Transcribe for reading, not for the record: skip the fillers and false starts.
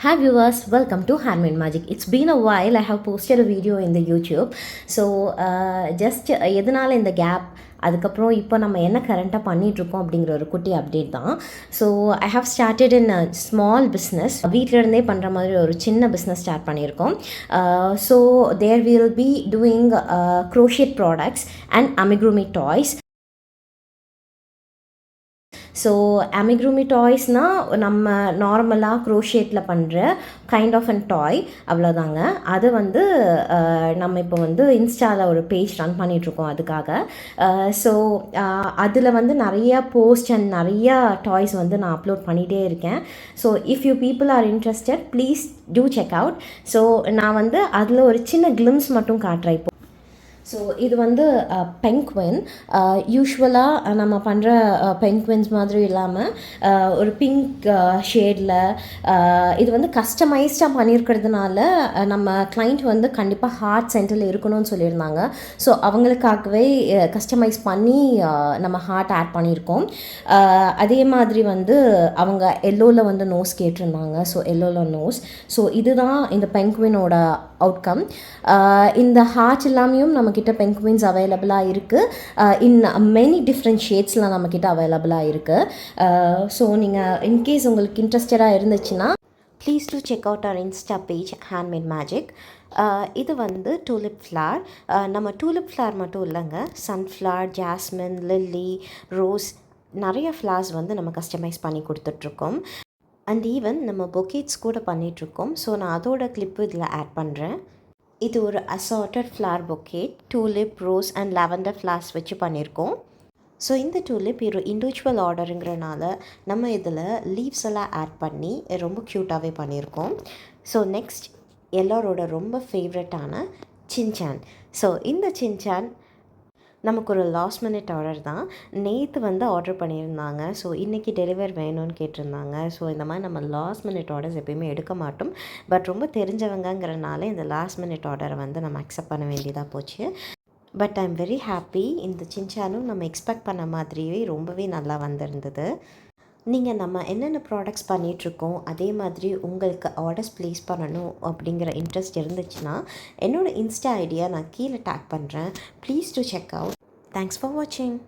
Hi viewers, welcome to Handmade Magic. It's been a while. I have posted a video in the YouTube. So just எதனால் இந்த gap, அதுக்கப்புறம் இப்போ நம்ம என்ன கரண்ட்டாக பண்ணிகிட்ருக்கோம் அப்படிங்கிற ஒரு குட்டி அப்டேட் தான். So I have started in a small business. வீட்டிலருந்தே பண்ணுற மாதிரி ஒரு சின்ன பிஸ்னஸ் ஸ்டார்ட் பண்ணியிருக்கோம். So there will be doing crochet products and amigurumi toys. So amigurumi டாய்ஸ்னால் நம்ம நார்மலாக க்ரோஷேட்டில் பண்ணுற கைண்ட் ஆஃப் அன் டாய், அவ்வளோதாங்க. அது வந்து நம்ம இப்போ வந்து இன்ஸ்டாவில் ஒரு பேஜ் ரன் பண்ணிகிட்ருக்கோம் அதுக்காக. ஸோ அதில் வந்து நிறையா போஸ்ட் அண்ட் நிறையா டாய்ஸ் வந்து நான் அப்லோட் பண்ணிகிட்டே இருக்கேன். So if you people are interested please do check out. So நான் வந்து அதில் ஒரு சின்ன கிளிம்ஸ் மட்டும் காட்டுறேன் இப்போ. ஸோ இது வந்து பென்குயின். யூஸ்வலாக நம்ம பண்ணுற பென்குயின்ஸ் மாதிரி இல்லாமல் ஒரு பிங்க் ஷேடில் இது வந்து கஸ்டமைஸ்டாக பண்ணியிருக்கிறதுனால நம்ம கிளைண்ட் வந்து கண்டிப்பாக ஹார்ட் சென்டரில் இருக்கணும்னு சொல்லியிருந்தாங்க. ஸோ அவங்களுக்காகவே கஸ்டமைஸ் பண்ணி நம்ம ஹார்ட் ஆட் பண்ணியிருக்கோம். அதே மாதிரி வந்து அவங்க எல்லோவில் வந்து நோஸ் கேட்டிருந்தாங்க. So எல்லோவில் nose. ஸோ இதுதான் இந்த பென்குயினோட அவுட்கம். இந்த ஹார்ட் எல்லாமையும் நம்மக்கிட்ட பென்குயின்ஸ் அவைலபிளாக இருக்குது. இன் மெனி டிஃப்ரெண்ட் ஷேட்ஸில் நம்மக்கிட்ட அவைலபிளாக இருக்குது. ஸோ நீங்கள் இன்கேஸ் உங்களுக்கு இன்ட்ரெஸ்டடாக இருந்துச்சுன்னா please do check out our insta page handmade magic. இது வந்து டூலிப் ஃப்ளார். நம்ம டூலிப் ஃப்ளார் மட்டும் இல்லைங்க, சன்ஃப்ளவர், ஜாஸ்மின், லில்லி, ரோஸ், நிறைய ஃப்ளார்ஸ் வந்து நம்ம கஸ்டமைஸ் பண்ணி கொடுத்துட்ருக்கோம். அண்ட் ஈவன் நம்ம பொக்கேட்ஸ் கூட பண்ணிகிட்ருக்கோம். ஸோ நான் அதோட கிளிப்பு இதில் ஆட் பண்ணுறேன். இது ஒரு assorted flower bouquet, tulip, rose and lavender flowers வச்சு பண்ணியிருக்கோம். ஸோ இந்த டூலிப் ஒரு இண்டிவிஜுவல் ஆர்டருங்கிறனால நம்ம இதில் லீவ்ஸ் எல்லாம் ஆட் பண்ணி ரொம்ப க்யூட்டாகவே பண்ணியிருக்கோம். ஸோ நெக்ஸ்ட் எல்லோரோட ரொம்ப ஃபேவரட்டான சின்சான். ஸோ இந்த சின்சான் நமக்கு ஒரு லாஸ்ட் மினிட் ஆர்டர் தான். நேற்று வந்து ஆர்டர் பண்ணியிருந்தாங்க. ஸோ இன்றைக்கி டெலிவர் வேணும்னு கேட்டிருந்தாங்க. ஸோ இந்த மாதிரி நம்ம லாஸ்ட் மினிட் ஆர்டர்ஸ் எப்பயுமே எடுக்க மாட்டோம். பட் ரொம்ப தெரிஞ்சவங்கங்கிறனால இந்த லாஸ்ட் மினிட் ஆர்டரை வந்து நம்ம அக்செப்ட் பண்ண வேண்டியதாக போச்சு. But I am very happy. இந்த சின்சானும் நம்ம எக்ஸ்பெக்ட் பண்ண மாதிரியே ரொம்பவே நல்லா வந்திருந்தது. நீங்கள் நம்ம என்னென்ன ப்ராடக்ட்ஸ் பண்ணிகிட்ருக்கோம் அதே மாதிரி உங்களுக்கு ஆர்டர்ஸ் ப்ளேஸ் பண்ணணும் அப்படிங்கிற இன்ட்ரெஸ்ட் இருந்துச்சுன்னா என்னோடய இன்ஸ்டா ஐடியா நான் கீழே டேக் பண்ணுறேன். Please do check out. Thanks for வாட்சிங்.